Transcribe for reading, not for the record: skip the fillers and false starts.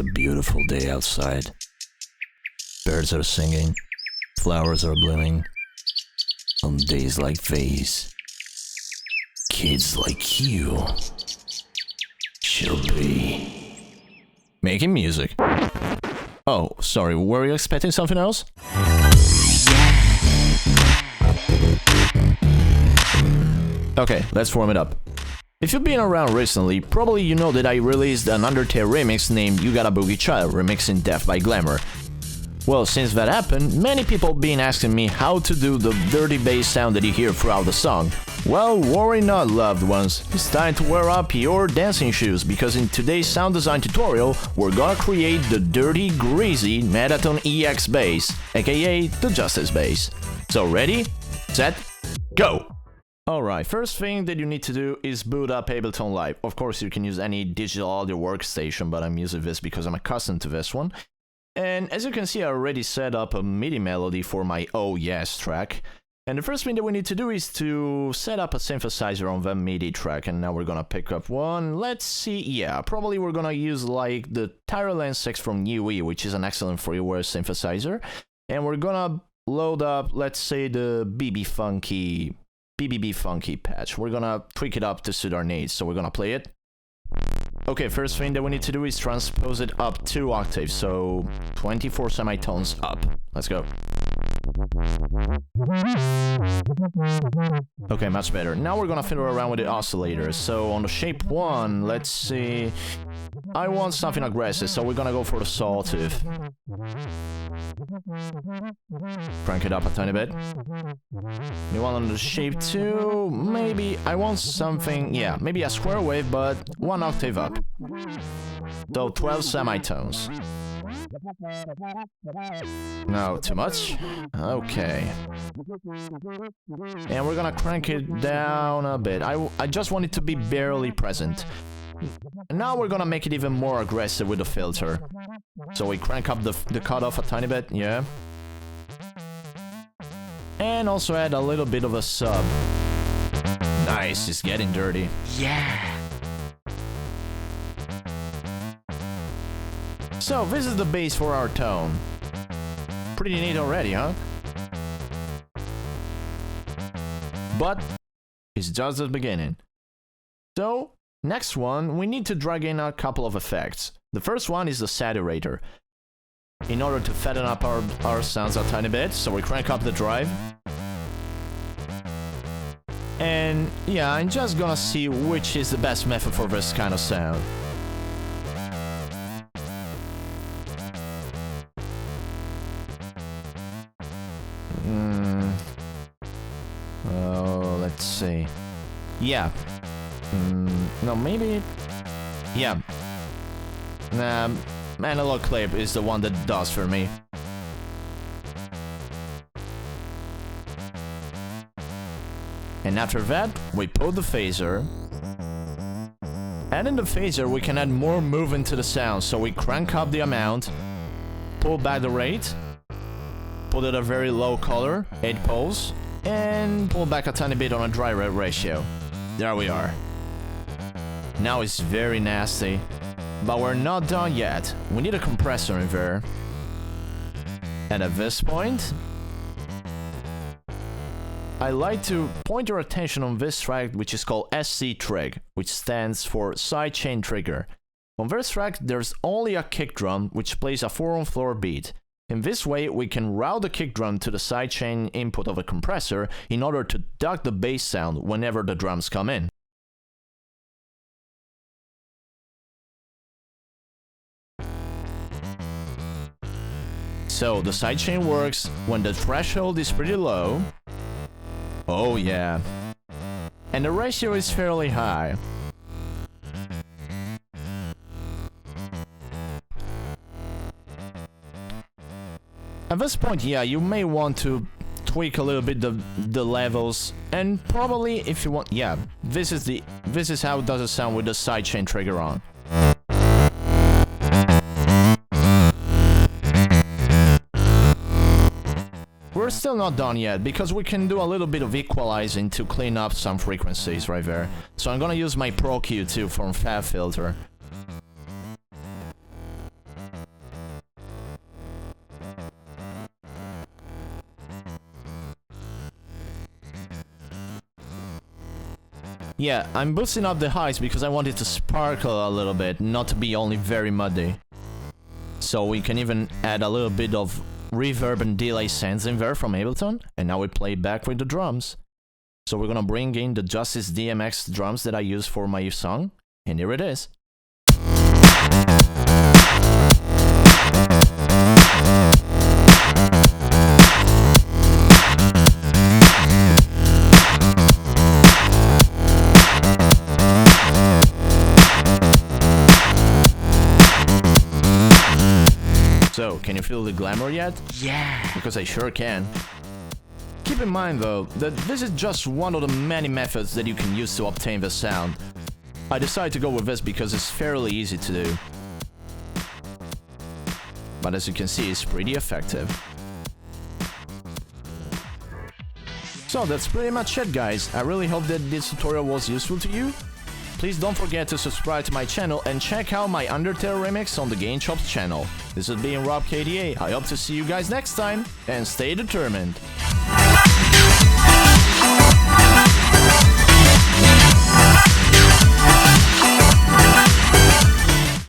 a beautiful day outside. Birds are singing, flowers are blooming. On days like these, kids like you should be making music. Oh, sorry, were you expecting something else? Okay, let's warm it up. If you've been around recently, probably you know that I released an Undertale remix named You Got a Boogie Child, remixing Death by Glamour. Well, since that happened, many people been asking me how to do the dirty bass sound that you hear throughout the song. Well, worry not, loved ones. It's time to wear up your dancing shoes, because in today's sound design tutorial, we're gonna create the dirty, greasy Mettaton EX bass, aka the Justice bass. So ready, set, go! Alright, first thing that you need to do is boot up Ableton Live. Of course, you can use any digital audio workstation, but I'm using this because I'm accustomed to this one. And as you can see, I already set up a MIDI melody for my Oh Yes track. And the first thing that we need to do is to set up a synthesizer on the MIDI track. And now we're gonna pick up one. Let's see, yeah, probably we're gonna use like the Tyroland 6 from UE, which is an excellent freeware synthesizer. And we're gonna load up, let's say, the BBB Funky patch. We're gonna tweak it up to suit our needs, so we're gonna play it. Okay, first thing that we need to do is transpose it up 2 octaves, so 24 semitones up. Let's go. Okay, much better. Now we're gonna fiddle around with the oscillators. So on the shape 1, let's see. I want something aggressive, so we're gonna go for the sawtooth. Crank it up a tiny bit. You want on the shape 2, maybe I want something, yeah, maybe a square wave, but 1 octave up. So 12 semitones. No, too much? Okay. And we're gonna crank it down a bit. I just want it to be barely present. Now we're gonna make it even more aggressive with the filter. So we crank up the cutoff a tiny bit, yeah. And also add a little bit of a sub. Nice, it's getting dirty. Yeah! So this is the bass for our tone. Pretty neat already, huh? But it's just the beginning. So, next one, we need to drag in a couple of effects. The first one is the saturator. In order to fatten up our sounds a tiny bit, so we crank up the drive. And yeah, I'm just gonna see which is the best method for this kind of sound. Oh, let's see. Yeah. No, maybe... Yeah. Analog clip is the one that does for me. And after that, we put the phaser. And in the phaser, we can add more movement to the sound. So we crank up the amount, pull back the rate, put it a very low color, 8 poles, and pull back a tiny bit on a dry rate ratio. There we are. Now it's very nasty, but we're not done yet. We need a compressor in there. And at this point, I like to point your attention on this track, which is called SC Trig, which stands for Sidechain Trigger. On this track, there's only a kick drum, which plays a 4-on-floor beat. In this way, we can route the kick drum to the sidechain input of a compressor in order to duck the bass sound whenever the drums come in. So the sidechain works when the threshold is pretty low. Oh yeah. And the ratio is fairly high. At this point, yeah, you may want to tweak a little bit the levels, and probably if you want, yeah, this is how it does it sound with the sidechain trigger on. We're still not done yet, because we can do a little bit of equalizing to clean up some frequencies right there. So I'm gonna use my Pro Q2 from Fab Filter. Yeah, I'm boosting up the highs because I want it to sparkle a little bit, not to be only very muddy. So we can even add a little bit of reverb and delay sends in there from Ableton, and now we play back with the drums. So we're gonna bring in the Justice DMX drums that I use for my song, and here it is. So, can you feel the glamour yet? Yeah! Because I sure can. Keep in mind though, that this is just one of the many methods that you can use to obtain the sound. I decided to go with this because it's fairly easy to do. But as you can see, it's pretty effective. So that's pretty much it, guys. I really hope that this tutorial was useful to you. Please don't forget to subscribe to my channel and check out my Undertale remix on the Game Chops channel. This has been RoBKTA. I hope to see you guys next time, and stay determined.